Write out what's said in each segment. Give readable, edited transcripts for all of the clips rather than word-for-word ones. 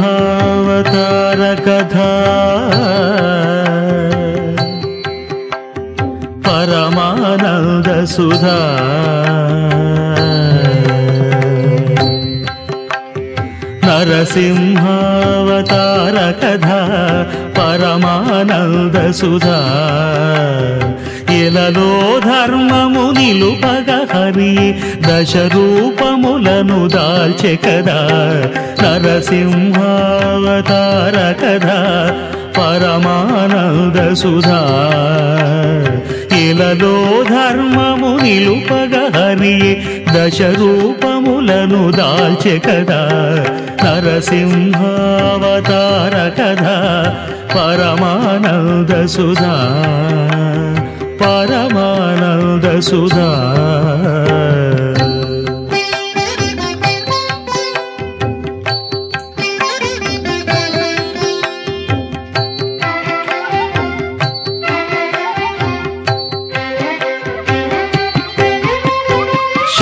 నరసింహావతార కథా పరమానంద సుధా నరసింహావతార కథా పరమానంద సుధా ఇలలో ధర్మము నిలుపగ హరి దశ రూపములను దాల్చె కదా నరసింహావతార కథా పరమానంద సుధా ఇలలో ధర్మము నిలుపగ హరి దశ రూపములను దాల్చె కదా నరసింహావతార కథా పరమానంద సుధా పరమానంద సుధా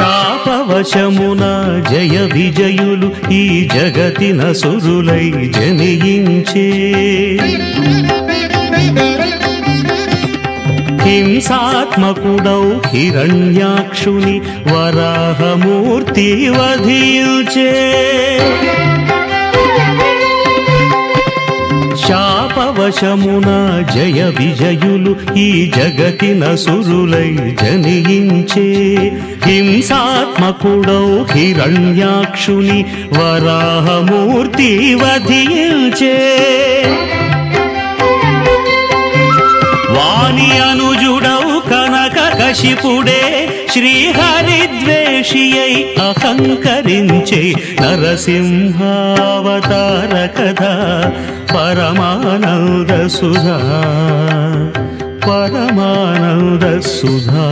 శాపవశమున జయ విజయులు ఈ జగతిన సురులై జనించే హింసాత్మకుడౌ హిరణ్యాక్షుని వరాహమూర్తి వధించే శాపవశమున జయ విజయులు ఈ జగతిన సురులై జనించే హింసాత్మకుడౌ హిరణ్యాక్షుని వరాహమూర్తి వధించే వాణి అనుజుడౌ కనక కశిపుడే శ్రీహరిద్వేషియై అహంకరించే నరసింహావతార కథా పరమానంద సుధా పరమానంద సుధా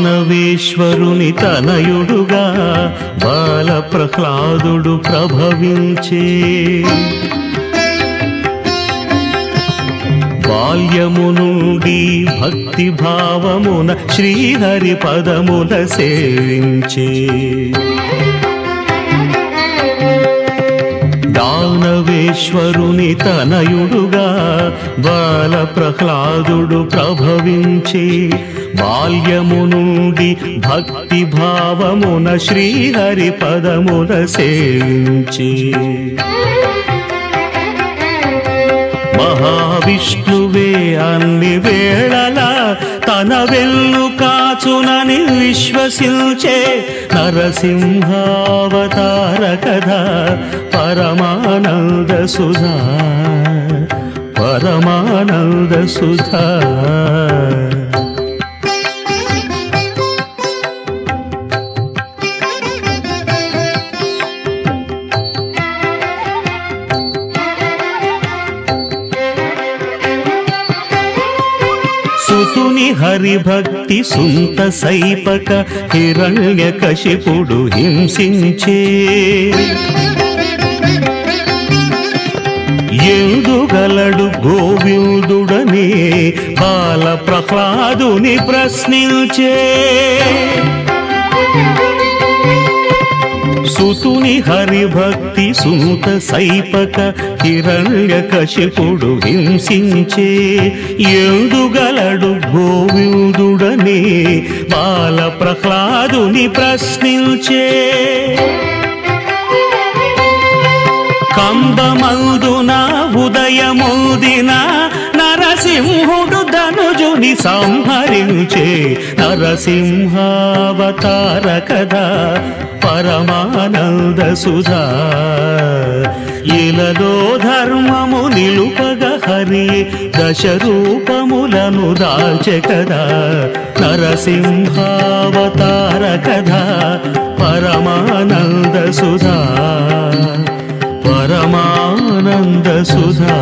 దానవేశ్వరుని తనయుడుగా బాల ప్రహ్లాదుడు ప్రభవించే బాల్యము నుండి భక్తి భావమున శ్రీహరి పదముల సేవించే దానవేశ్వరుని తనయుడుగా బాల ప్రహ్లాదుడు ప్రభవించే బాల్యము నుండి భక్తి భావమున శ్రీహరి పదముల సేవించే మహావిష్ణువే అన్ని వేళలా తన వెల్లు కాచునని విశ్వసించే నరసింహావతార కథా పరమానంద సుధా పరమానంద సుధా సుతుని హరిభక్తి సుంత సైపక హిరణ్యకశిపుడు హింసించే ఎందుగలడు గోవిందుడనే బాల ప్రహ్లాదుని ప్రశ్నించే సుతుని హరిభక్తి సుత సైపక హిరణ్యకశిపుడు హింసించే ఎందుగలడు గోవిందుడనే బాల ప్రహ్లాదుని ప్రశ్నించే కంబమందున ఉదయముదిన నరసింహుడు ధనుజుని సంహరించే నరసింహావతార కథా పరమానంద సుధా ఇలలో ధర్మము నిలుపగ హరి దశ రూపములను దాల్చె కదా నరసింహావతార కథా పరమానంద సుధా పరమానంద సుధా।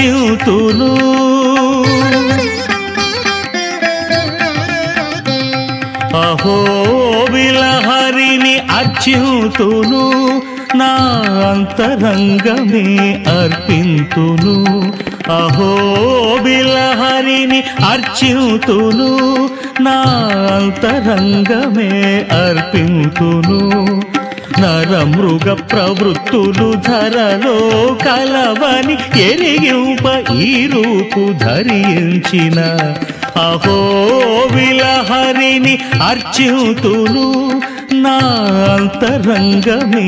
అర్చింతును అహోబిలహరిని అర్చింతును నా అంతరంగమే అర్పింతును అహోబిలహరిని అర్చింతును నా అంతరంగమే అర్పింతును నరమృగ ప్రవృత్తులు ధరలో కలవని ఎరిగింప ఈ రూపు ధరించిన అహోబిలహరిని అర్చింతును నా అంతరంగమే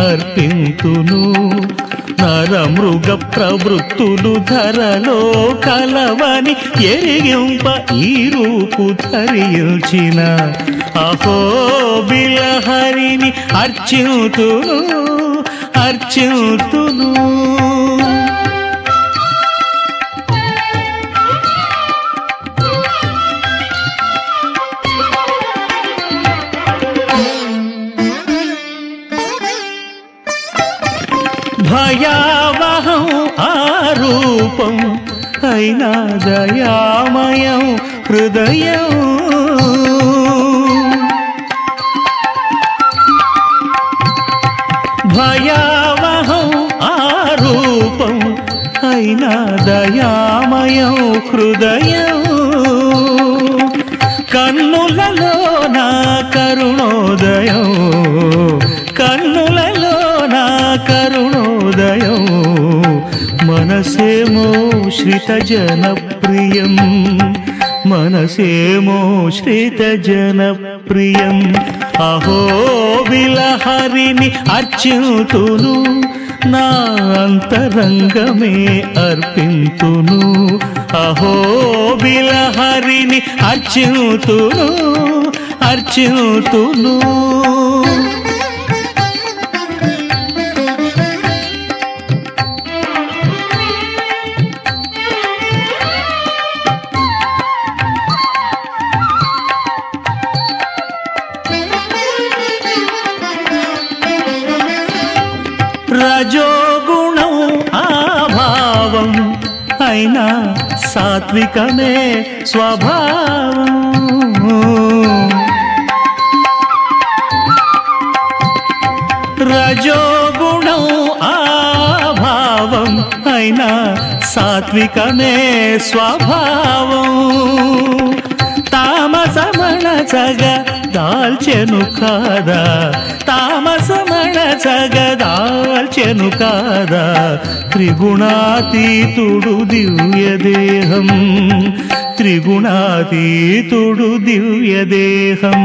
అర్పింతును నరమృగ ప్రవృత్తులు ధరలో కలవని ఎరిగింప ఈ రూపు ధరించిన అహోబిలహరిని అర్చింతును అర్చింతును భయావహం ఆరూపం అయినా దయామయం హృదయం భయావహం ఆరూపం అయినా దయామయం హృదయం కన్నులలో నా కరుణోదయం కన్నులలో నా కరుణోదయం మనసేమో శ్రిత జనప్రియం మనసేమో శ్రిత జనప్రియం అహోబిలహరిని అర్చింతును నా అంతరంగమే అర్పింతును అహోబిలహరిని అర్చింతును అర్చింతును రజోగుణం ఆభావం అయినా సాత్వికమే స్వభావం రజోగుణం ఆభావం అయినా సాత్వికమే స్వభావం తామసమణసగ దాల్చెను కాదా తామసమణసగ దాల్చెను కాదా త్రిగుణాతీతుడు దివ్యదేహం త్రిగుణాతీతుడు దివ్యదేహం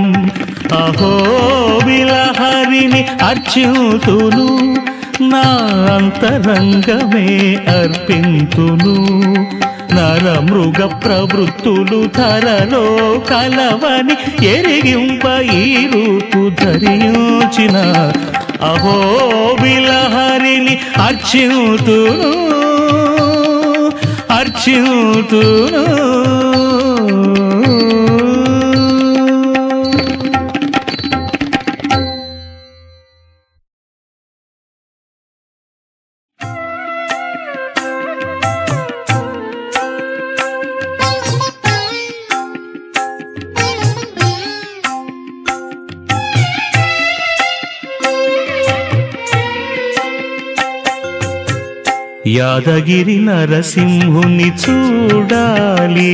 అహోబిలహరిని అర్చింతును నా అంతరంగమే అర్పింతును నరమృగ ప్రవృత్తులు ధరలో కలవని ఎరిగింప ఈ రూపు ధరించిన అహోబిలహరిని అర్చింతును అర్చింతును యాదగిరి నరసింహుని చూడాలి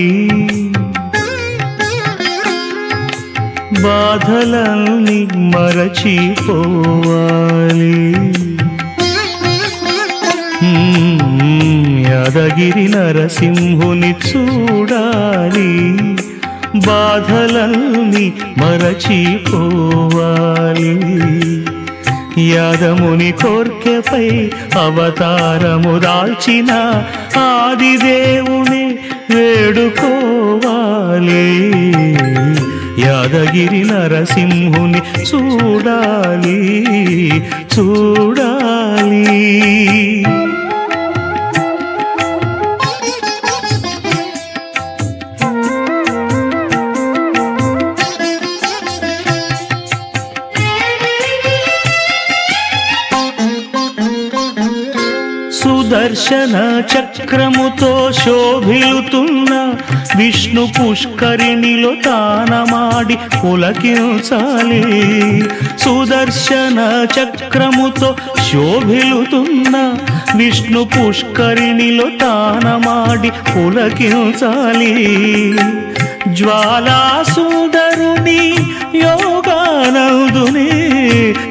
బాధలన్నీ మరచిపోవాలి యాదగిరి నరసింహుని చూడాలి బాధలన్నీ మరచిపోవాలి యాదముని కోర్కెపై అవతారము దాల్చిన ఆదిదేవుని వేడుకోవాలి యాదగిరి నరసింహుని చూడాలి చూడాలి సుదర్శన చక్రముతో శోభిలుతున్న విష్ణు పుష్కరిణిలో తానమాడి పులకించాలి. సుదర్శన చక్రముతో శోభిలుతున్న విష్ణు పుష్కరిణిలో తానమాడి పులకించాలి. జ్వాలా సుందరుని యోగానందుని,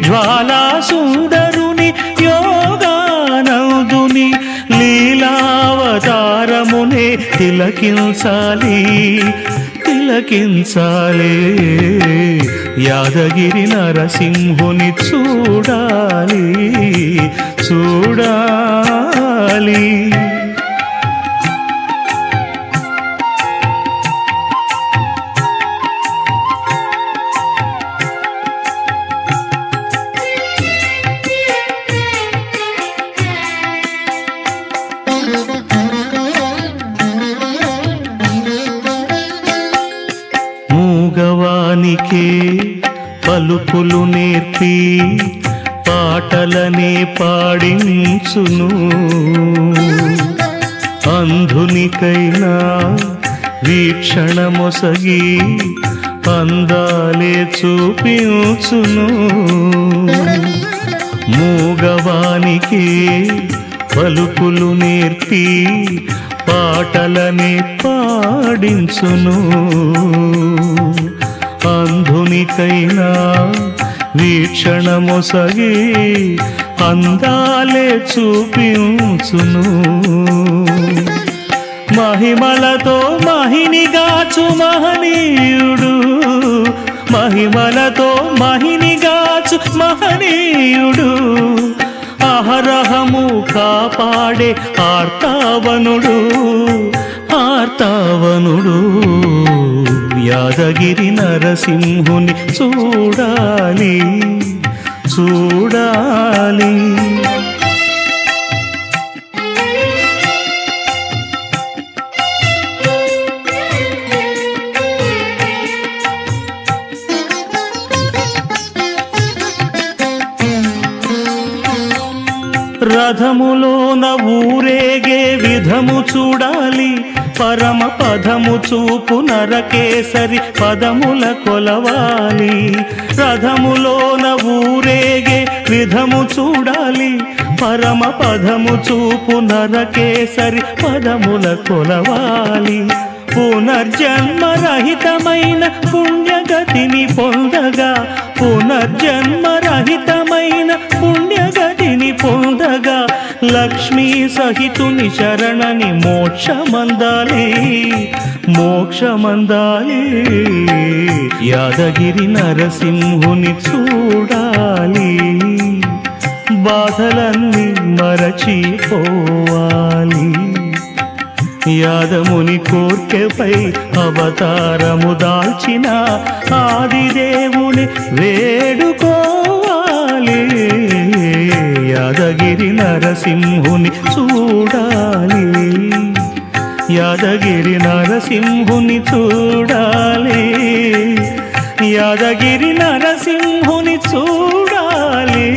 జ్వాలా సుందరుని యోగానందుని లీలావతారమునే తిలకించాలి, తిలకించాలి. యాదగిరి నరసింహుని చూడాలి, చూడాలి. మూగవానికే పలుకులు నేర్పి పాటలనే పాడించును. అంధునికైనా వీక్షణమొసగి అందాలే చూపించును. మూగవానికే పలుకులు నేర్పి పాటలనే పాడించును. అంధునికైనా వీక్షణమొసగి అందాలే చూపించును. మహిమలతో మహినిగాచు మహనీయుడు, మహిమలతో మహినిగాచు మహనీయుడు, అహరహము కాపాడే ఆర్తావనుడు, ఆర్తావనుడు. యాదగిరి నరసింహుని చూడాలి, చూడాలి. రథములోన ఊరేగే విధము చూడాలి, పరమ పదము చూపు నరకేసరి పదముల కొలవాలి. రథములోన ఊరేగే విధము చూడాలి, పరమ పదము చూపు నరకేసరి పదముల కొలవాలి. పునర్జన్మరహితమైన పుణ్యగతిని పొందగా, పునర్జన్మరహితమైన పుణ్యగతిని పొందగా, లక్ష్మీ సహితుని శరణని మోక్షమందాలి, మోక్షమందాలి. యాదగిరి నరసింహుని చూడాలి, బాధలన్నీ మరచిపోవాలి. యాదముని కోర్కెపై అవతారము దాల్చిన ఆదిదేవుని వేడుకోవాలి. యాదగిరి నరసింహుని చూడాలి, యాదగిరి నరసింహుని చూడాలి, యాదగిరి నరసింహుని చూడాలి.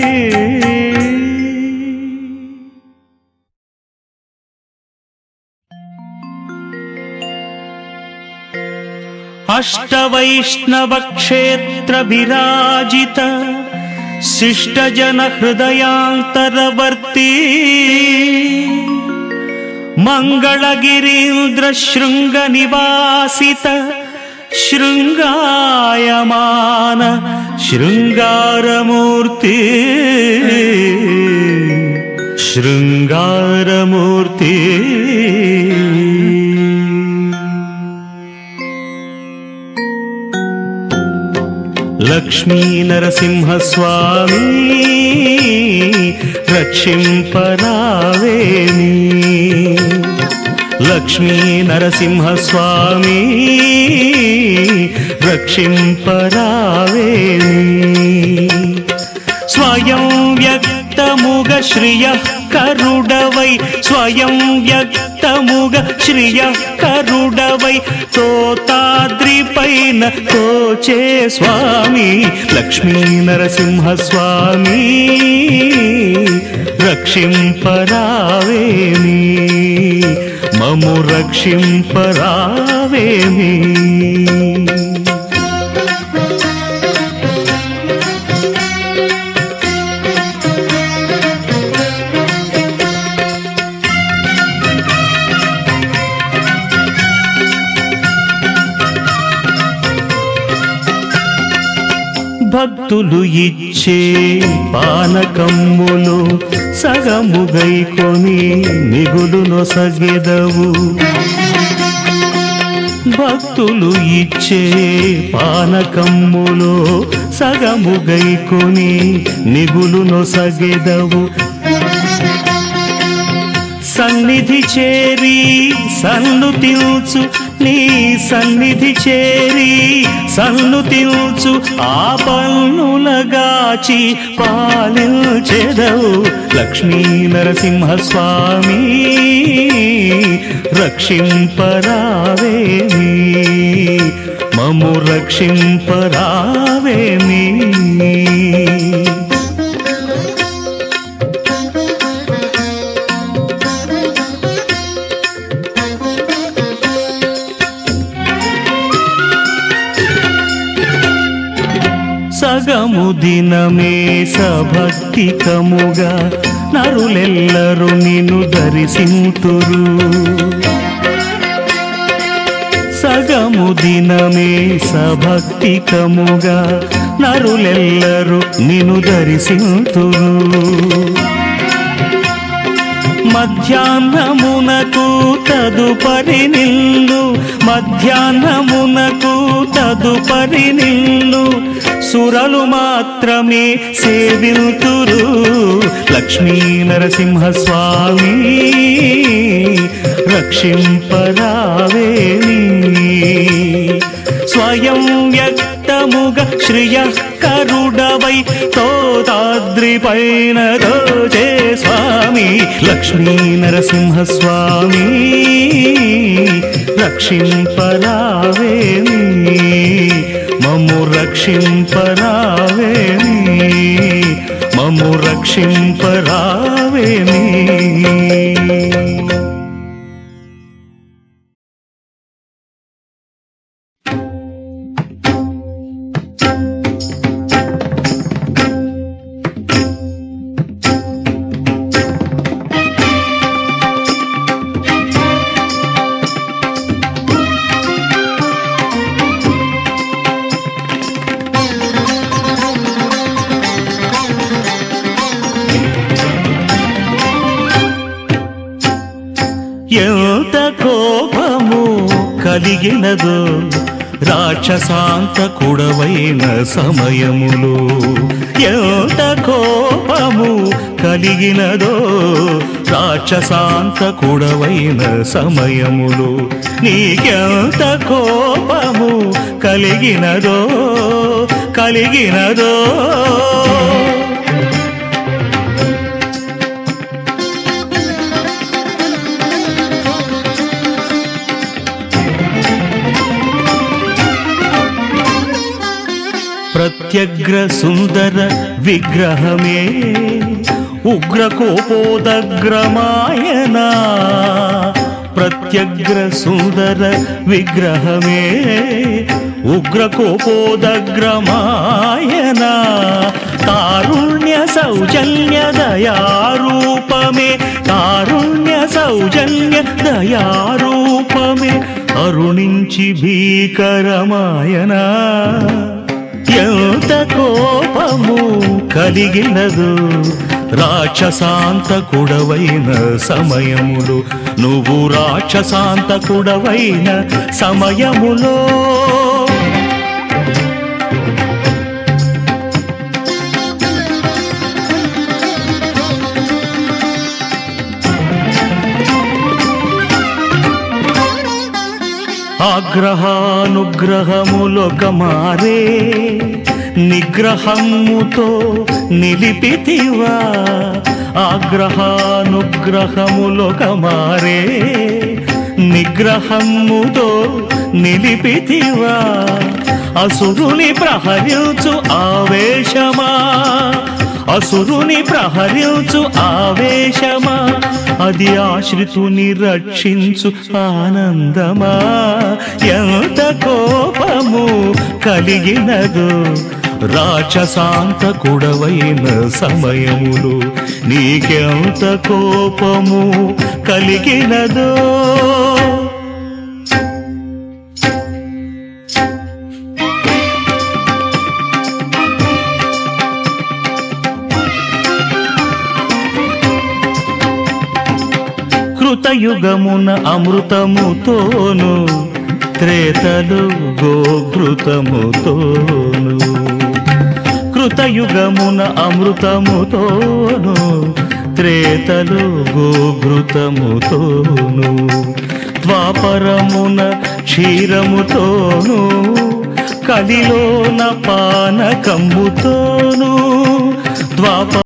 అష్టవైష్ణవ క్షేత్ర విరాజిత శిష్టజన హృదయాంతరవర్తి మంగళగిరీంద్ర శృంగ నివాసిత శృంగాయమాన శృంగారమూర్తి, శృంగారమూర్తి. లక్ష్మీ నరసింహ స్వామి రక్షింపరావేమి, లక్ష్మీ నరసింహ స్వామి రక్షింపరావేమి. స్వయం వ్యక్తముగ శ్రియ కరుడవై, స్వయం వ్యక్తముగ శ్రియ కరుడవై తోతాద్రి పైన తోచే స్వామి లక్ష్మీ నరసింహ స్వామి రక్షింపరావేమి మము రక్షింపరావేమి. భక్తులు ఇచ్చే పానకమ్ములు సగముగైకొని మిగులు నొసగెదవు. భక్తులు ఇచ్చే పానకమ్ములు సగముగైకొని మిగులు నొసగెదవు. సన్నిధి చేరి సన్నుతించు నీ సన్నిధి చేరి సన్నుతించు ఆ పన్నులగాచి పాలించెదవు. లక్ష్మీ నరసింహస్వామి రక్షింపరావేమి మము రక్షింపరావేమి. సగము దినమే సభక్తికముగా నరులెల్లరూ నిన్ను దర్శింతురు. సగము దినమే సభక్తికముగా నరులెల్లరూ నిన్ను దర్శింతురు. మధ్యాహ్నమునకు తదుపరి నిల్లు మధ్యాహ్నమునకు తదుపరి నిల్లు సురలు మాత్రమే సేవింతురు. లక్ష్మీ నరసింహస్వామి రక్షింపరావేమి స్వయం వ్యక్తముగ శ్రియకరుడవై తోతాద్రిపైన దోచే స్వామి. లక్ష్మీ నరసింహస్వామి రక్షింపరావేమి మము రక్షింపరావేమి మము రక్షింపరావేమి. ఎంత కోపము కలిగినదో రాక్షసాంతకుడవైన సమయములో. ఎంత కోపము కలిగినదో రాక్షసాంతకుడవైన సమయములో. నీకెంత కోపము కలిగినదో కలిగినదో. ప్రత్యగ్ర సుందర విగ్రహమే ఉగ్ర కోపోదగ్రమాయనా. ప్రత్యగ్ర సుందర విగ్రహమే ఉగ్ర కోపోదగ్రమాయనా. కారుణ్య సౌజన్య దయారూపమే కారుణ్య సౌజన్య దయారూపమే అరుణించి భీకరమాయనా. ఎంత కోపము కలిగినదు రాక్షసాంతకుడవైన సమయములు. నువ్వు రాక్షసాంతకుడవైన సమయములో. ఆగ్రహానుగ్రహములొక మారే నిగ్రహముతో నిలిపితివా. ఆగ్రహానుగ్రహములొక మారే నిగ్రహముతో నిలిపితివా. అసురుని ప్రహరించు ఆవేశమా అసురుని ప్రహరించు ఆవేశమా, అది ఆశ్రితుని రక్షించు ఆనందమా. ఎంత కోపము కలిగినదో రాక్షసాంతకుడవైన సమయములో, నీకెంత కోపము కలిగినదో. కృతయుగమున అమృతముతోను, త్రేతలు గోఘృతముతోను. కృతయుగమున అమృతముతోను, త్రేతలు గోఘృతముతోను. ద్వాపరమున క్షీరముతోను, కలిలోన పానకమ్ముతోను. ద్వాప